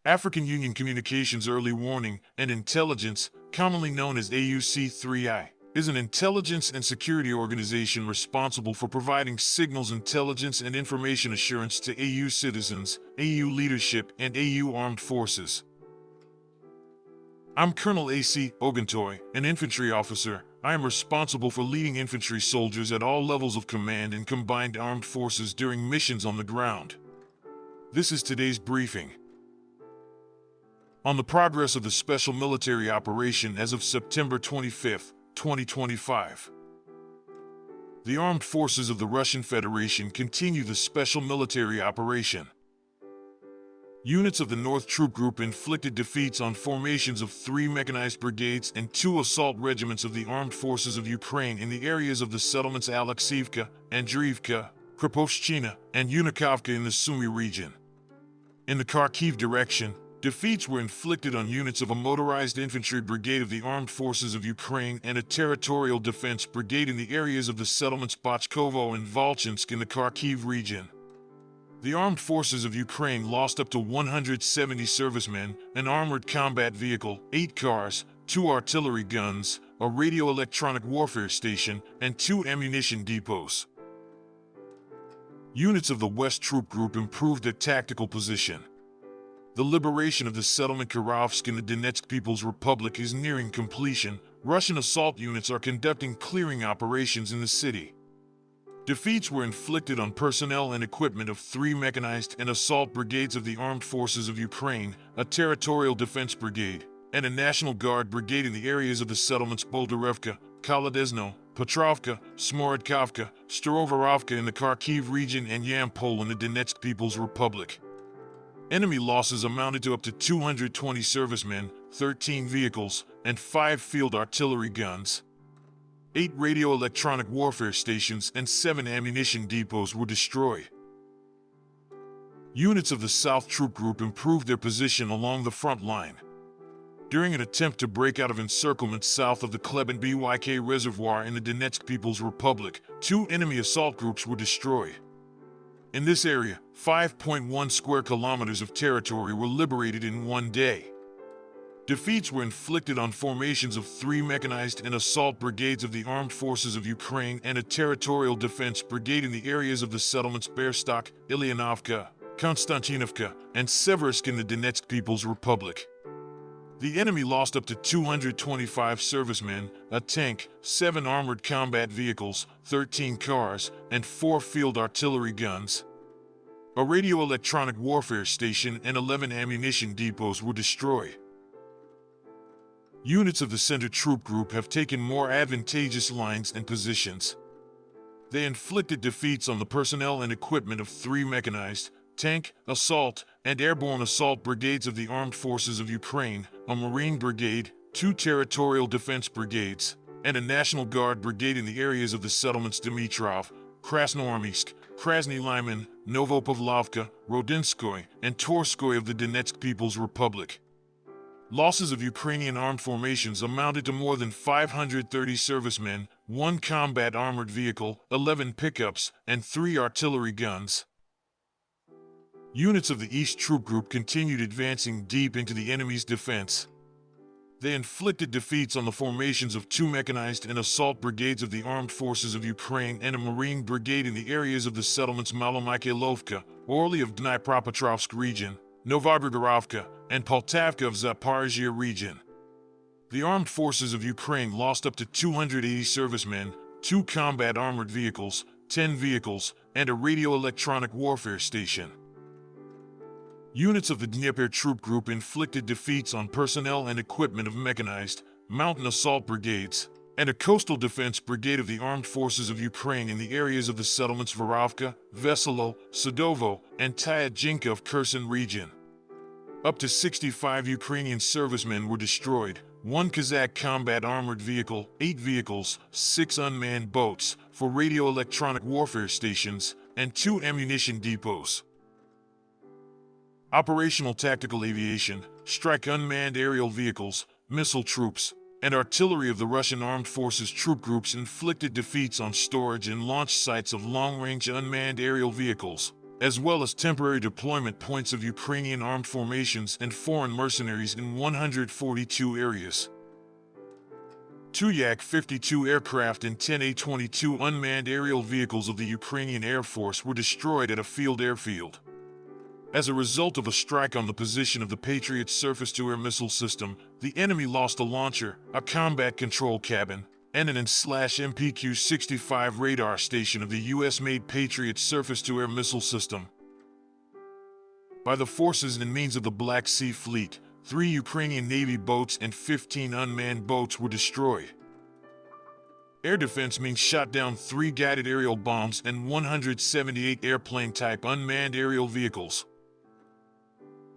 African Union Communications Early Warning and Intelligence, commonly known as AUC3I, is an intelligence and security organization responsible for providing signals intelligence and information assurance to AU citizens, AU leadership, and AU armed forces. I'm Colonel A.C. Oguntoye, an infantry officer. I am responsible for leading infantry soldiers at all levels of command in combined armed forces during missions on the ground. This is today's briefing. On the progress of the special military operation as of September 25, 2025. The armed forces of the Russian Federation continue the special military operation. Units of the North Troop Group inflicted defeats on formations of 3 mechanized brigades and 2 assault regiments of the armed forces of Ukraine in the areas of the settlements Alekseevka, Andreevka, Kropotchina, and Yunakovka in the Sumy region. In the Kharkiv direction, defeats were inflicted on units of a motorized infantry brigade of the armed forces of Ukraine and a territorial defense brigade in the areas of the settlements Bochkovo and Volchansk in the Kharkiv region. The armed forces of Ukraine lost up to 170 servicemen, an armored combat vehicle, 8 cars, 2 artillery guns, a radio-electronic warfare station, and 2 ammunition depots. Units of the West Troop Group improved their tactical position. The liberation of the settlement Kirovsk in the Donetsk People's Republic is nearing completion. Russian assault units are conducting clearing operations in the city. Defeats were inflicted on personnel and equipment of 3 mechanized and assault brigades of the armed forces of Ukraine, a territorial defense brigade, and a National Guard brigade in the areas of the settlements Boldarevka, Kolodezno, Petrovka, Smorodkovka, Starovorovka in the Kharkiv region, and Yampol in the Donetsk People's Republic. Enemy losses amounted to up to 220 servicemen, 13 vehicles, and 5 field artillery guns. 8 radio-electronic warfare stations and 7 ammunition depots were destroyed. Units of the South Troop Group improved their position along the front line. During an attempt to break out of encirclement south of the Kleban-Byk reservoir in the Donetsk People's Republic, 2 enemy assault groups were destroyed. In this area, 5.1 square kilometers of territory were liberated in one day. Defeats were inflicted on formations of 3 mechanized and assault brigades of the armed forces of Ukraine and a territorial defense brigade in the areas of the settlements Berstok, Ilyanovka, Konstantinovka, and Seversk in the Donetsk People's Republic. The enemy lost up to 225 servicemen, a tank, 7 armored combat vehicles, 13 cars, and 4 field artillery guns. A radio-electronic warfare station and 11 ammunition depots were destroyed. Units of the Center Troop Group have taken more advantageous lines and positions. They inflicted defeats on the personnel and equipment of 3 mechanized, tank, assault, and airborne assault brigades of the armed forces of Ukraine, a Marine brigade, 2 territorial defense brigades, and a National Guard brigade in the areas of the settlements Dmitrov, Krasnoarmeysk, Krasny Lyman, Novopavlovka, Rodinskoye, and Torskoye of the Donetsk People's Republic. Losses of Ukrainian armed formations amounted to more than 530 servicemen, 1 combat armored vehicle, 11 pickups, and 3 artillery guns. Units of the East Troop Group continued advancing deep into the enemy's defense. They inflicted defeats on the formations of 2 mechanized and assault brigades of the armed forces of Ukraine and a Marine brigade in the areas of the settlements Malomikhailovka, Orly of Dnipropetrovsk region, Novobrigorovka, and Poltavka of Zaporizhia region. The armed forces of Ukraine lost up to 280 servicemen, 2 combat armored vehicles, 10 vehicles, and a radio-electronic warfare station. Units of the Dnieper Troop Group inflicted defeats on personnel and equipment of mechanized, mountain assault brigades, and a coastal defense brigade of the armed forces of Ukraine in the areas of the settlements Vorovka, Veselo, Sadovo, and Tyatjinka of Kherson region. Up to 65 Ukrainian servicemen were destroyed, 1 Kazakh combat armored vehicle, 8 vehicles, 6 unmanned boats, 4 radio-electronic warfare stations, and 2 ammunition depots. Operational tactical aviation, strike unmanned aerial vehicles, missile troops, and artillery of the Russian Armed Forces troop groups inflicted defeats on storage and launch sites of long-range unmanned aerial vehicles, as well as temporary deployment points of Ukrainian armed formations and foreign mercenaries in 142 areas. 2 Yak-52 aircraft and 10 A-22 unmanned aerial vehicles of the Ukrainian Air Force were destroyed at a field airfield. As a result of a strike on the position of the Patriot surface-to-air missile system, the enemy lost a launcher, a combat control cabin, and an IN/MPQ-65 radar station of the US-made Patriot surface-to-air missile system. By the forces and means of the Black Sea Fleet, 3 Ukrainian Navy boats and 15 unmanned boats were destroyed. Air defense means shot down 3 guided aerial bombs and 178 airplane-type unmanned aerial vehicles.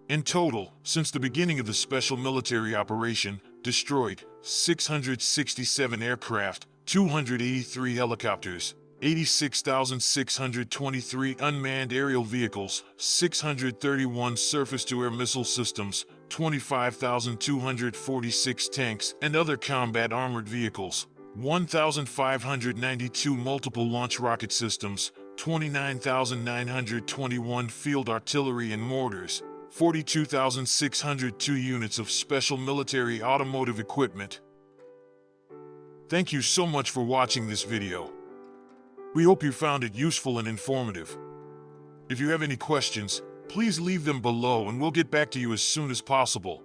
In total, since the beginning of the special military operation, destroyed 667 aircraft, 283 helicopters, 86,623 unmanned aerial vehicles, 631 surface-to-air missile systems, 25,246 tanks and other combat armored vehicles, 1,592 multiple launch rocket systems, 29,921 field artillery and mortars, 42,602 units of special military automotive equipment. Thank you so much for watching this video. We hope you found it useful and informative. If you have any questions, please leave them below and we'll get back to you as soon as possible.